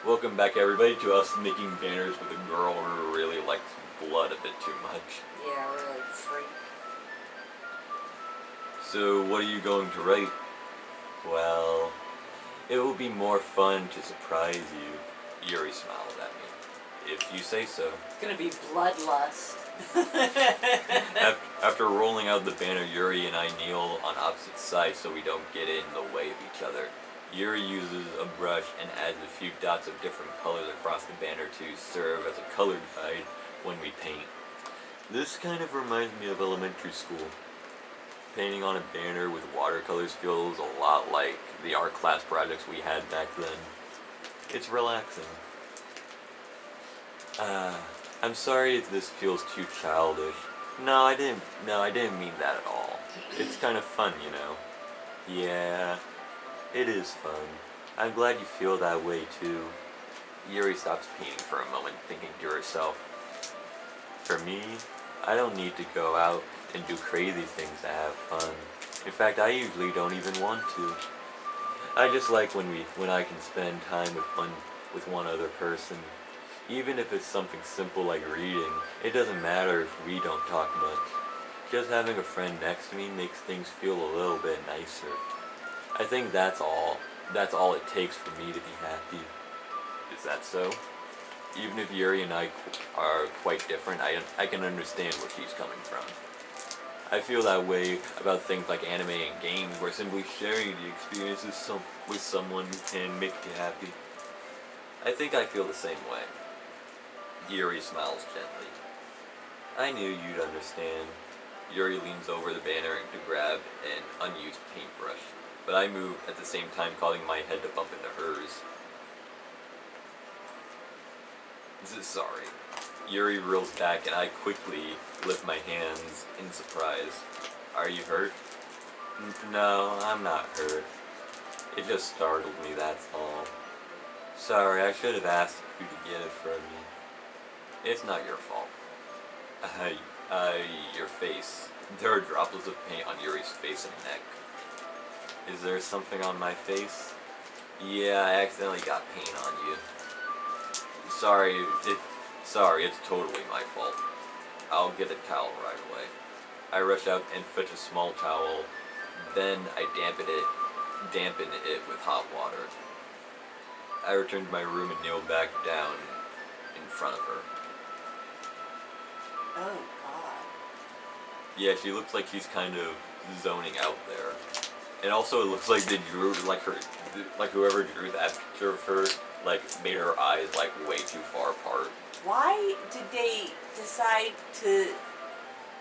Welcome back everybody to us making banners with a girl who really likes blood a bit too much. Yeah, really freak. So what are you going to write? Well, it will be more fun to surprise you. Yuri smiled at me. If you say so. It's gonna be bloodlust. After rolling out the banner, Yuri and I kneel on opposite sides so we don't get in the way of each other. Yuri uses a brush and adds a few dots of different colors across the banner to serve as a color guide when we paint. This kind of reminds me of elementary school. Painting on a banner with watercolors feels a lot like the art class projects we had back then. It's relaxing. I'm sorry if this feels too childish. No, I didn't mean that at all. It's kind of fun, you know. Yeah, it is fun. I'm glad you feel that way too. Yuri stops painting for a moment, thinking to herself. For me, I don't need to go out and do crazy things to have fun. In fact, I usually don't even want to. I just like when I can spend time with one other person. Even if it's something simple like reading, it doesn't matter if we don't talk much. Just having a friend next to me makes things feel a little bit nicer. I think that's all it takes for me to be happy. Is that so? Even if Yuri and I are quite different, I can understand where she's coming from. I feel that way about things like anime and games, where simply sharing the experiences with someone can make you happy. I think I feel the same way. Yuri smiles gently. I knew you'd understand. Yuri leans over the banner to grab an unused paintbrush, but I move at the same time, causing my head to bump into hers. Sorry. Yuri reels back and I quickly lift my hands in surprise. Are you hurt? No, I'm not hurt. It just startled me, that's all. Sorry, I should have asked you to get it from me. It's not your fault. Your face. There are droplets of paint on Yuri's face and neck. Is there something on my face? Yeah, I accidentally got paint on you. Sorry, it's totally my fault. I'll get a towel right away. I rush out and fetch a small towel, then I dampen it with hot water. I return to my room and kneel back down in front of her. Oh, God. Yeah, she looks like she's kind of zoning out there. And also it looks like they drew, like whoever drew that picture of her, made her eyes, way too far apart. Why did they decide to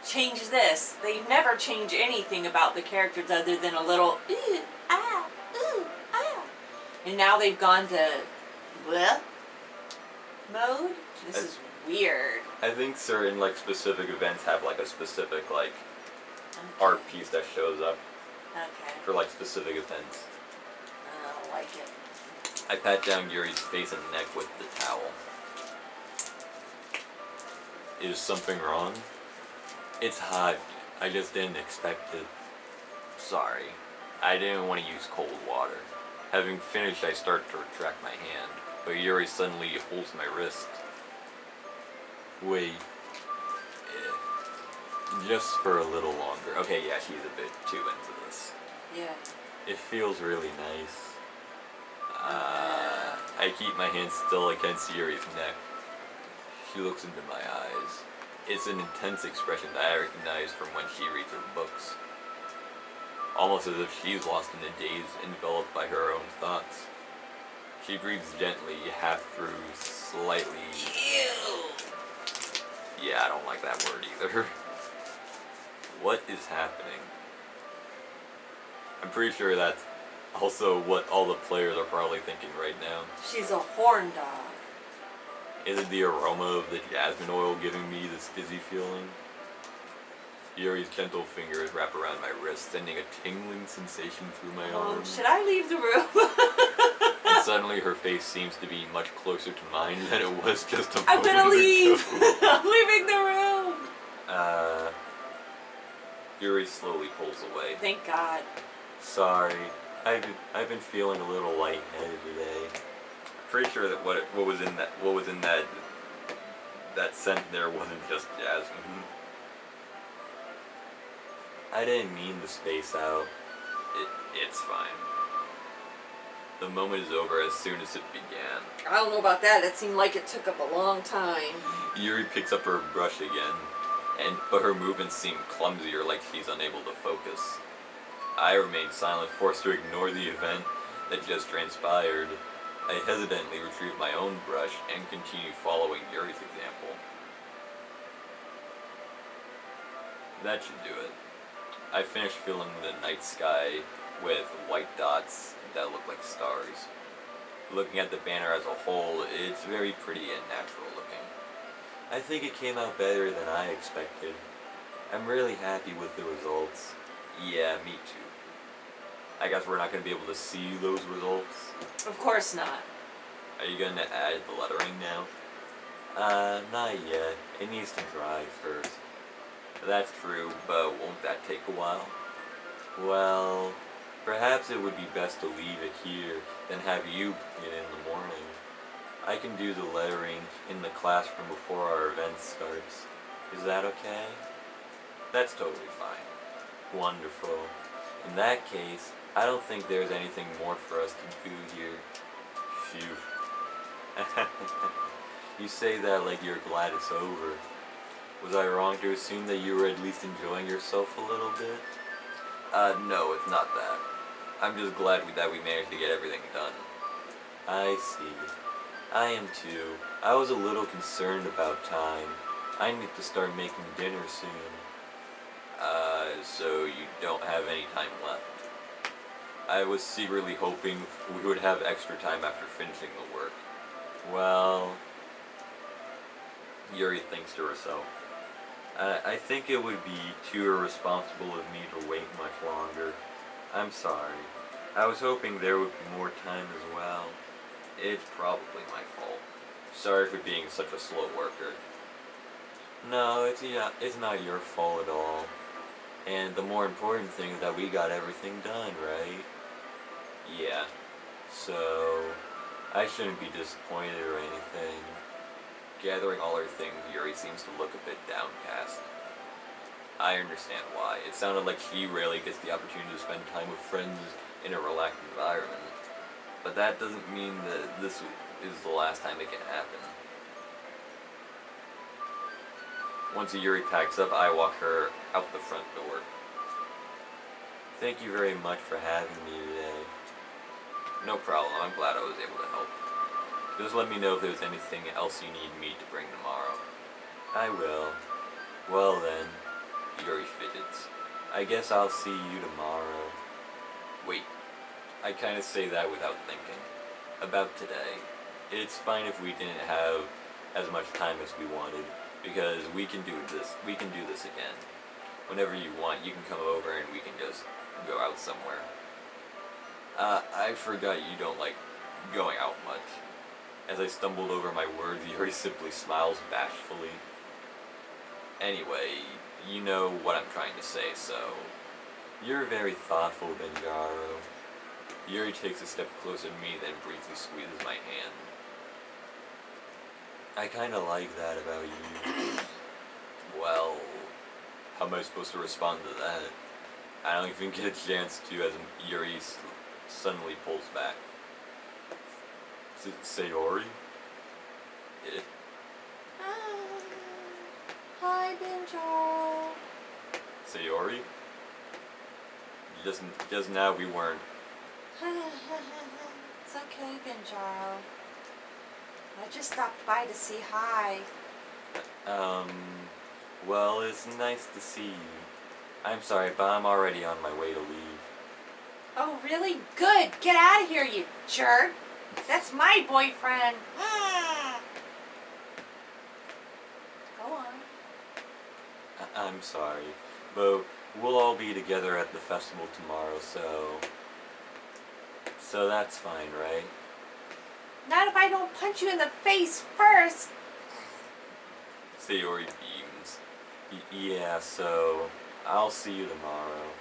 change this? They never change anything about the characters other than a little ooh, ah. And now they've gone to bleh mode? This is weird. I think certain, specific events have, a specific, art piece that shows up. Okay. For, specific events. I don't like it. I pat down Yuri's face and neck with the towel. Is something wrong? It's hot. I just didn't expect it. Sorry. I didn't want to use cold water. Having finished, I start to retract my hand, but Yuri suddenly holds my wrist. Wait. Just for a little longer. Okay, yeah, she's a bit too into this. Yeah. It feels really nice. I keep my hand still against Yuri's neck. She looks into my eyes. It's an intense expression that I recognize from when she reads her books. Almost as if she's lost in a daze enveloped by her own thoughts. She breathes gently, half through, slightly... Ew! Yeah, I don't like that word either. What is happening? I'm pretty sure that's also what all the players are probably thinking right now. She's a horn dog. Is it the aroma of the jasmine oil giving me this fizzy feeling? Yuri's gentle fingers wrap around my wrist, sending a tingling sensation through my arm. Should I leave the room? And suddenly her face seems to be much closer to mine than it was just a moment I'm gonna leave! ago. I'm leaving the room! Yuri slowly pulls away. Thank God. Sorry, I've been feeling a little lightheaded today. Pretty sure that what was in that scent there wasn't just jasmine. I didn't mean to space out. It's fine. The moment is over as soon as it began. I don't know about that. It seemed like it took up a long time. Yuri picks up her brush again, but her movements seem clumsier, like she's unable to focus. I remain silent, forced to ignore the event that just transpired. I hesitantly retrieve my own brush and continue following Yuri's example. That should do it. I finished filling the night sky with white dots that look like stars. Looking at the banner as a whole, it's very pretty and natural looking. I think it came out better than I expected. I'm really happy with the results. Yeah, me too. I guess we're not going to be able to see those results. Of course not. Are you going to add the lettering now? Not yet. It needs to dry first. That's true, but won't that take a while? Well, perhaps it would be best to leave it here than have you bring it in the morning. I can do the lettering in the classroom before our event starts. Is that okay? That's totally fine. Wonderful. In that case, I don't think there's anything more for us to do here. Phew. You say that like you're glad it's over. Was I wrong to assume that you were at least enjoying yourself a little bit? No, it's not that. I'm just glad that we managed to get everything done. I see. I am too. I was a little concerned about time. I need to start making dinner soon. So you don't have any time left. I was secretly hoping we would have extra time after finishing the work. Well, Yuri thinks to herself. I think it would be too irresponsible of me to wait much longer. I'm sorry. I was hoping there would be more time as well. It's probably my fault. Sorry for being such a slow worker. No, it's not your fault at all. And the more important thing is that we got everything done, right? Yeah. So, I shouldn't be disappointed or anything. Gathering all her things, Yuri seems to look a bit downcast. I understand why. It sounded like she rarely gets the opportunity to spend time with friends in a relaxed environment. But that doesn't mean that this is the last time it can happen. Once Yuri packs up, I walk her out the front door. Thank you very much for having me today. No problem. I'm glad I was able to help. Just let me know if there's anything else you need me to bring tomorrow. I will. Well then, Yuri fidgets. I guess I'll see you tomorrow. Wait, I kinda say that without thinking. About today. It's fine if we didn't have as much time as we wanted, because we can do this again. Whenever you want, you can come over and we can just go out somewhere. I forgot you don't like going out much. As I stumbled over my words, Yuri simply smiles bashfully. Anyway, you know what I'm trying to say, so... You're very thoughtful, Benjaro. Yuri takes a step closer to me, then briefly squeezes my hand. I kinda like that about you. Well, how am I supposed to respond to that? I don't even get a chance to as Yuri suddenly pulls back. Sayori? Eh? Hi, Benjo. Sayori? Just now we weren't. It's okay, Benjaro. I just stopped by to say hi. Well, it's nice to see you. I'm sorry, but I'm already on my way to leave. Oh, really? Good. Get out of here, you jerk. That's my boyfriend. Go on. I'm sorry, but we'll all be together at the festival tomorrow, so that's fine, right? Not if I don't punch you in the face first. Sayori beams. Yeah, so I'll see you tomorrow.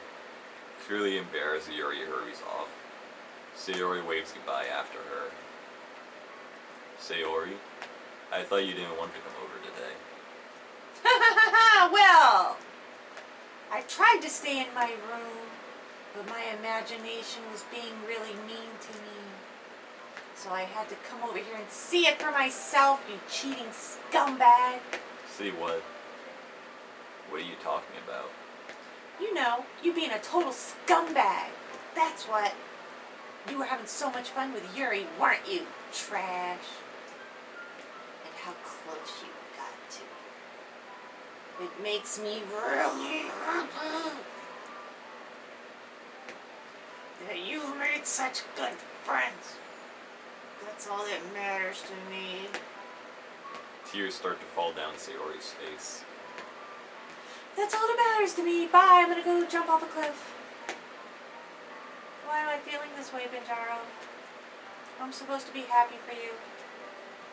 Clearly embarrassed, Yuri hurries off. Sayori waves goodbye after her. Sayori, I thought you didn't want to come over today. Well, I tried to stay in my room, but my imagination was being really mean to me. So I had to come over here and see it for myself, you cheating scumbag. See what? What are you talking about? You know, you being a total scumbag. That's what. You were having so much fun with Yuri, weren't you, trash? And how close you got to it. It makes me really happy that you've made such good friends. That's all that matters to me. Tears start to fall down Sayori's face. That's all that matters to me. Bye, I'm gonna go jump off a cliff. Why am I feeling this way, Benjaro? I'm supposed to be happy for you.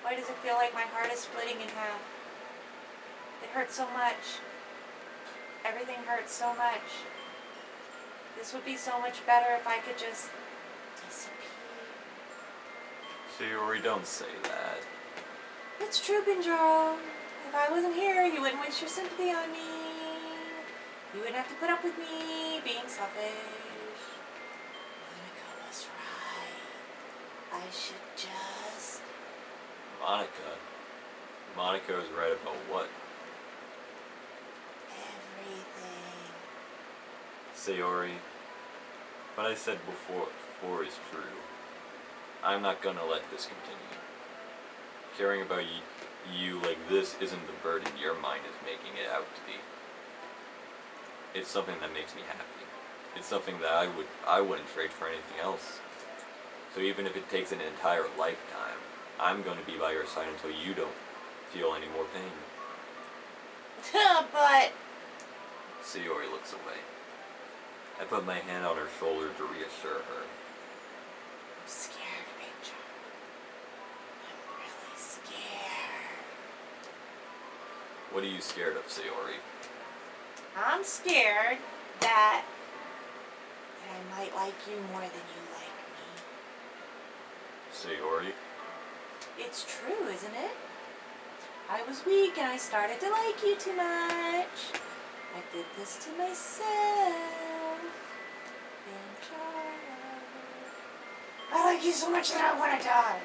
Why does it feel like my heart is splitting in half? It hurts so much. Everything hurts so much. This would be so much better if I could just disappear. Sayori, don't say that. It's true, Benjaro. If I wasn't here, you wouldn't waste your sympathy on me. You wouldn't have to put up with me being selfish. Monica was right. I should just... Monica? Monica was right about what? everything. Sayori, what I said before is true. I'm not gonna let this continue. Caring about you like this isn't the burden your mind is making it out to be. It's something that makes me happy. It's something that I wouldn't trade for anything else. So even if it takes an entire lifetime, I'm going to be by your side until you don't feel any more pain. But... Sayori looks away. I put my hand on her shoulder to reassure her. I'm scared, Rachel. I'm really scared. What are you scared of, Sayori? I'm scared that I might like you more than you like me. Sayori? It's true, isn't it? I was weak and I started to like you too much. I did this to myself. I like you so much that I want to die.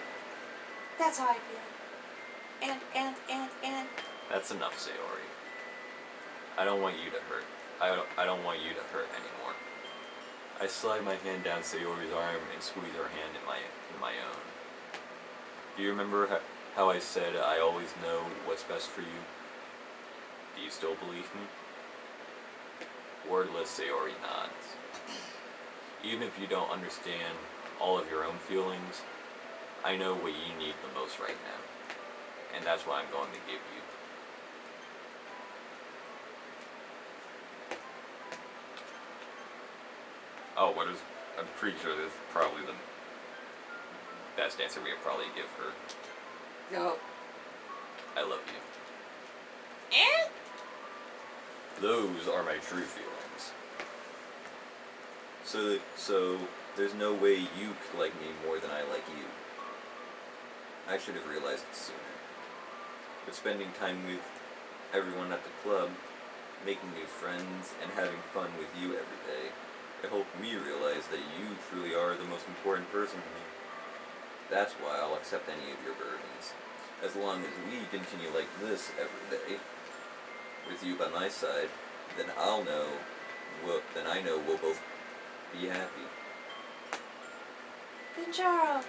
That's how I feel. And. That's enough, Sayori. I don't want you to hurt. I don't want you to hurt anymore. I slide my hand down Sayori's arm and squeeze her hand in my own. Do you remember how I said I always know what's best for you? Do you still believe me? Wordless, Sayori nods. Even if you don't understand all of your own feelings, I know what you need the most right now. And that's what I'm going to give you. Oh, I'm pretty sure this is probably the best answer we could probably give her. No. I love you. Eh? Those are my true feelings. So there's no way you could like me more than I like you. I should have realized it sooner. But spending time with everyone at the club, making new friends, and having fun with you every day, it helped me realize that you truly are the most important person to me. That's why I'll accept any of your burdens. As long as we continue like this every day, with you by my side, then I know we'll both be happy. Benjaro.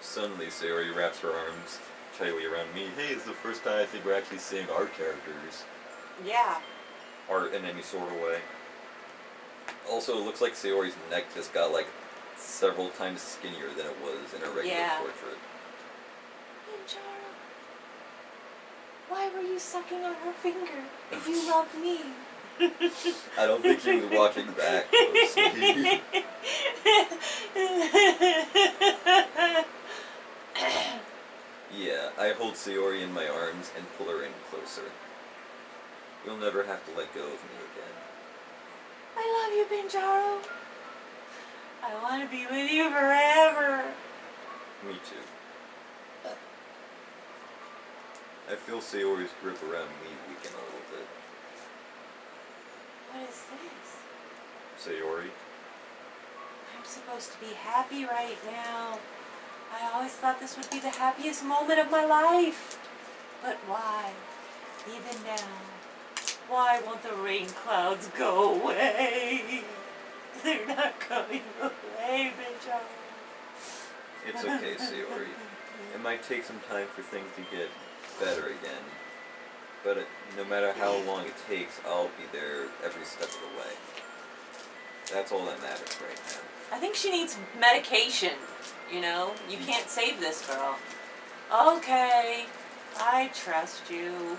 Suddenly, Sayori wraps her arms tightly around me. Hey, it's the first time I think we're actually seeing our characters. Yeah. Art in any sort of way. Also, it looks like Sayori's neck just got like several times skinnier than it was in a regular portrait. Benjaro. Why were you sucking on her finger if you love me? I don't think she was watching that closely. Yeah, I hold Sayori in my arms and pull her in closer. You'll never have to let go of me again. I love you, Benjaro. I want to be with you forever. Me too. I feel Sayori's grip around me weaken a little bit. What is this? Sayori? I'm supposed to be happy right now. I always thought this would be the happiest moment of my life. But why? Even now, why won't the rain clouds go away? They're not coming away, bitch. It's okay, Sayori. It might take some time for things to get better again. But no matter how long it takes, I'll be there every step of the way. That's all that matters right now. I think she needs medication, you know? You can't save this girl. Okay, I trust you.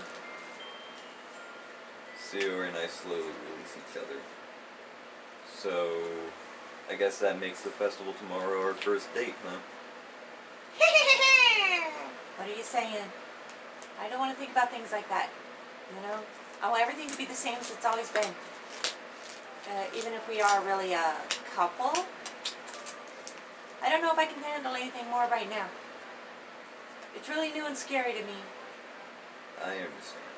Sayori and I slowly release each other. So, I guess that makes the festival tomorrow our first date, huh? What are you saying? I don't want to think about things like that, you know? I want everything to be the same as it's always been. Even if we are really a couple, I don't know if I can handle anything more right now. It's really new and scary to me. I understand.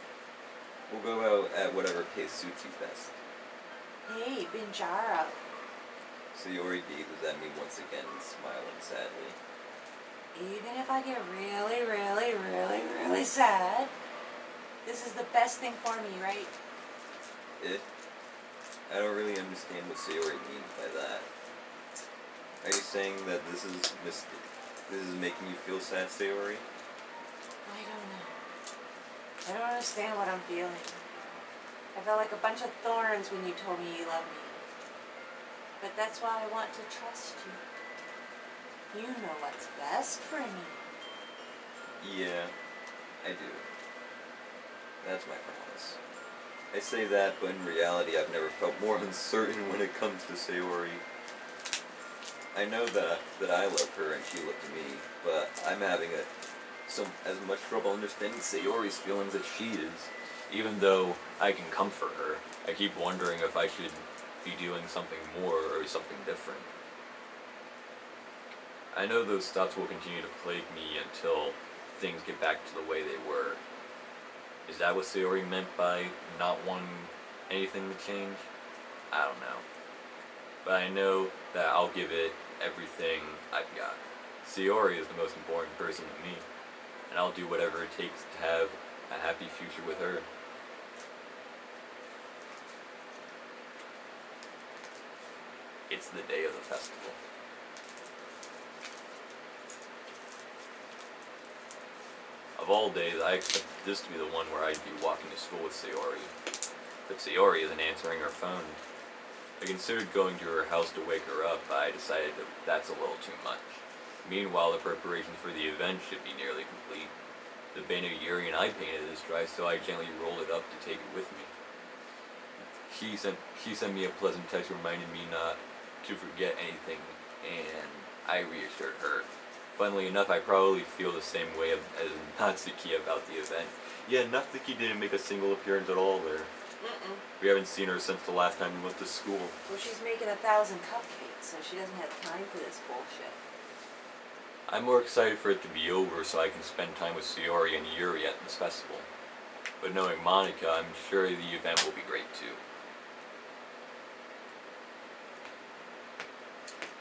We'll go out at whatever pace suits you best. Hey, Binjaro. Sayori gazes at me once again, smiling sadly. Even if I get really, really, really, really sad, this is the best thing for me, right? I don't really understand what Sayori means by that. Are you saying that this is making you feel sad, Sayori? I don't know. I don't understand what I'm feeling. I felt like a bunch of thorns when you told me you loved me. But that's why I want to trust you. You know what's best for me. Yeah, I do. That's my promise. I say that, but in reality I've never felt more uncertain when it comes to Sayori. I know that I love her and she loves me, but I'm having as much trouble understanding Sayori's feelings as she is. Even though I can comfort her, I keep wondering if I should be doing something more or something different. I know those thoughts will continue to plague me until things get back to the way they were. Is that what Sayori meant by not wanting anything to change? I don't know. But I know that I'll give it everything I've got. Sayori is the most important person to me, and I'll do whatever it takes to have a happy future with her. It's the day of the festival. Of all days, I expected this to be the one where I'd be walking to school with Sayori. But Sayori isn't answering her phone. I considered going to her house to wake her up, but I decided that that's a little too much. Meanwhile, the preparations for the event should be nearly complete. The banner Yuri and I painted is dry, so I gently rolled it up to take it with me. She sent me a pleasant text reminding me not to forget anything, and I reassured her. Funnily enough, I probably feel the same way as Natsuki about the event. Yeah, Natsuki didn't make a single appearance at all there. We haven't seen her since the last time we went to school. Well, she's making 1,000 cupcakes, so she doesn't have time for this bullshit. I'm more excited for it to be over so I can spend time with Sayori and Yuri at this festival. But knowing Monica, I'm sure the event will be great too.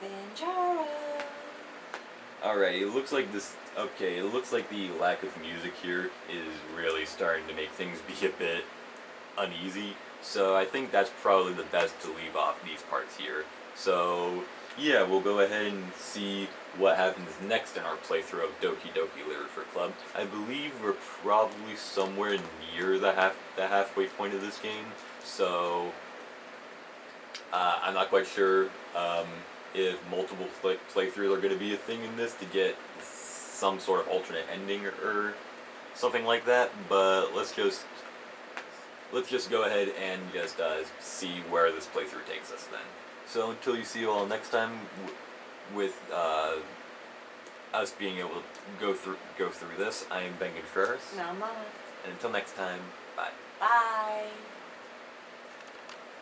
Binjaro. Alright, it looks like it looks like the lack of music here is really starting to make things be a bit uneasy. So I think that's probably the best to leave off these parts here. So yeah, we'll go ahead and see what happens next in our playthrough of Doki Doki Literature Club. I believe we're probably somewhere near the halfway point of this game. So I'm not quite sure if multiple playthroughs are going to be a thing in this to get some sort of alternate ending or something like that. But let's just go ahead and just see where this playthrough takes us then. So until you see you all next time, with us being able to go through this, I am Ben Contreras. No, Mama. And until next time, bye. Bye.